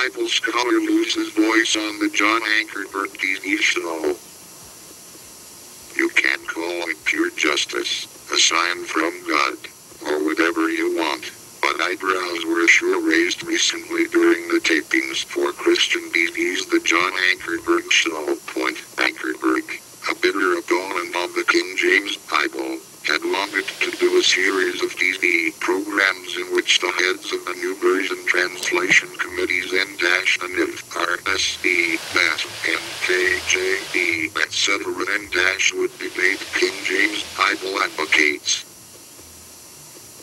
Bible scholar loses voice on the John Ankerberg TV show. You can call it pure justice, a sign from God, or whatever you want, but eyebrows were sure raised recently during the tapings for Christian TV's The John Ankerberg Show. Ankerberg, a bitter opponent of the King James Bible, had longed to do a series of TV programs in which the heads of the New Version Translation Committees N-NIV, RSD, MAS, NKJV, etc. N- would debate King James Bible advocates.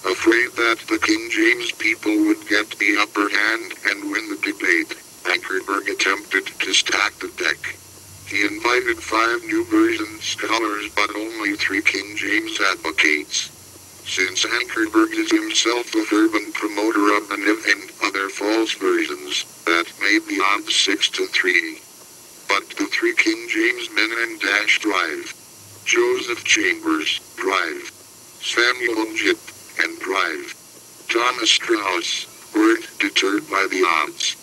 Afraid that the King James people would get the upper hand and win the debate, Ankerberg attempted to stack the deck. He invited 5 New Version scholars but only 3 King James advocates. Since Ankerberg is himself a fervent promoter of the NIV and other false versions, that made the odds 6-3. But the 3 King James men N-Drive, Joseph Chambers, Drive, Samuel Jipp, and Drive, Thomas Strauss, weren't deterred by the odds.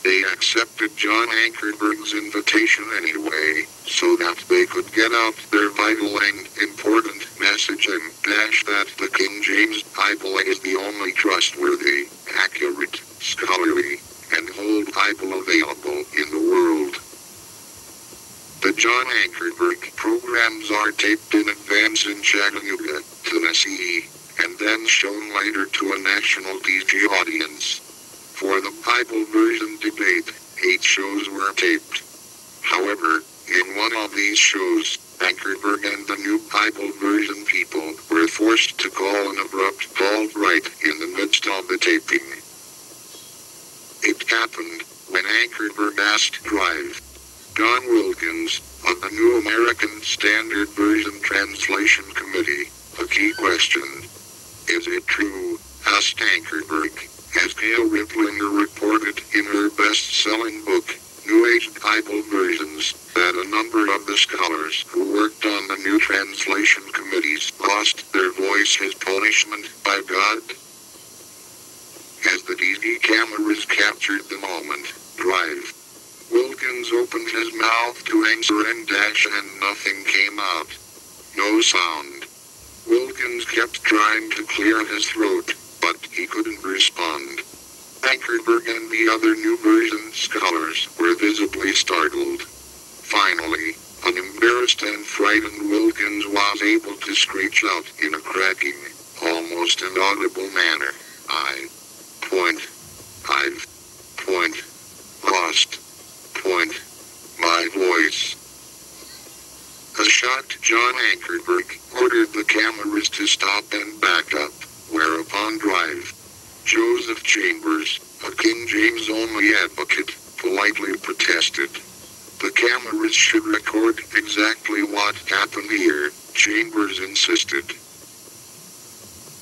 They accepted John Ankerberg's invitation anyway, so that they could get out their vital and important message and that the King James Bible is the only trustworthy, accurate, scholarly, and whole Bible available in the world. The John Ankerberg programs are taped in advance in Chattanooga, Tennessee, and then shown later to a national TV audience. For the Bible version debate, 8 shows were taped. However, in one of these shows, Ankerberg and the New Bible version people were forced to call an abrupt halt right in the midst of the taping. It happened when Ankerberg asked Drive, Don Wilkins, of the New American Standard Version Translation Committee, a key question. Is it true, asked Ankerberg, as Gail Riplinger reported in her best-selling book, New Age Bible Versions, that a number of the scholars who worked on the new translation committees lost their voice as punishment by God? As the TV cameras captured the moment, Drive, Wilkins opened his mouth to answer and nothing came out. No sound. Wilkins kept trying to clear his throat, but he couldn't respond. Ankerberg and the other New Version scholars were visibly startled. Finally, an embarrassed and frightened Wilkins was able to screech out in a cracking, almost inaudible manner, I've my voice. A shocked John Ankerberg ordered the cameras to stop and back up, whereupon Drive, Joseph Chambers, a King James only advocate, politely protested. The cameras should record exactly what happened here, Chambers insisted.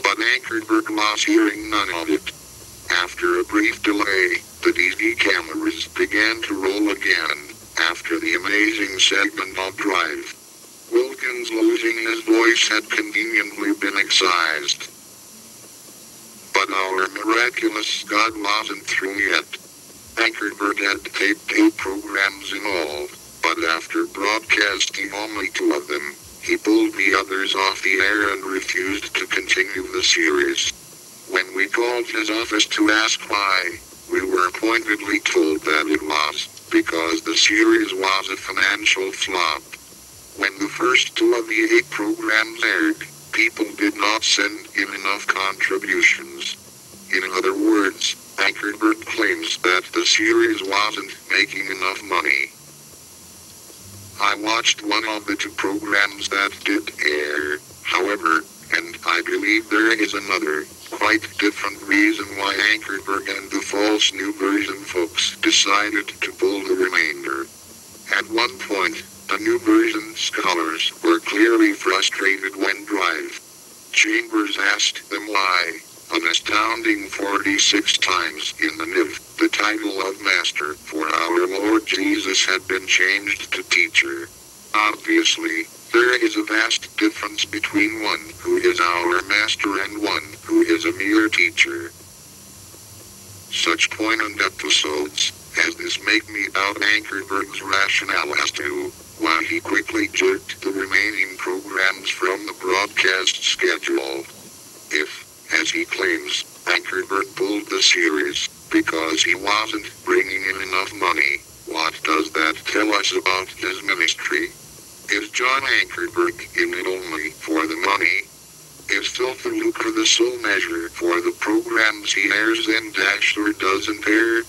But Ankerberg was hearing none of it. After a brief delay, the TV cameras began to roll again, after the amazing segment of Drive. Wilkins losing his voice had conveniently been excised. But our miraculous God wasn't through yet. Ankerberg had taped 8 programs in all, but after broadcasting only 2 of them, he pulled the others off the air and refused to continue the series. When we called his office to ask why, we were pointedly told that it was because the series was a financial flop. When the first 2 of the 8 programs aired, people did not send in enough contributions. In other words, Ankerberg claims that the series wasn't making enough money. I watched one of the 2 programs that did air, however, and I believe there is another, quite different reason why Ankerberg and the false New Version folks decided to pull the remainder. At one point, the New Version scholars were clearly frustrated when Drive, Chambers asked them why, an astounding 46 times in the NIV, the title of Master for our Lord Jesus had been changed to Teacher. Obviously, there is a vast difference between one who is our Master and one who is a mere teacher. Such poignant episodes, make me doubt Ankerberg's rationale as to why he quickly jerked the remaining programs from the broadcast schedule. If, as he claims, Ankerberg pulled the series because he wasn't bringing in enough money, what does that tell us about his ministry? Is John Ankerberg in it only for the money? Is filthy lucre the sole measure for the programs he airs and or doesn't air?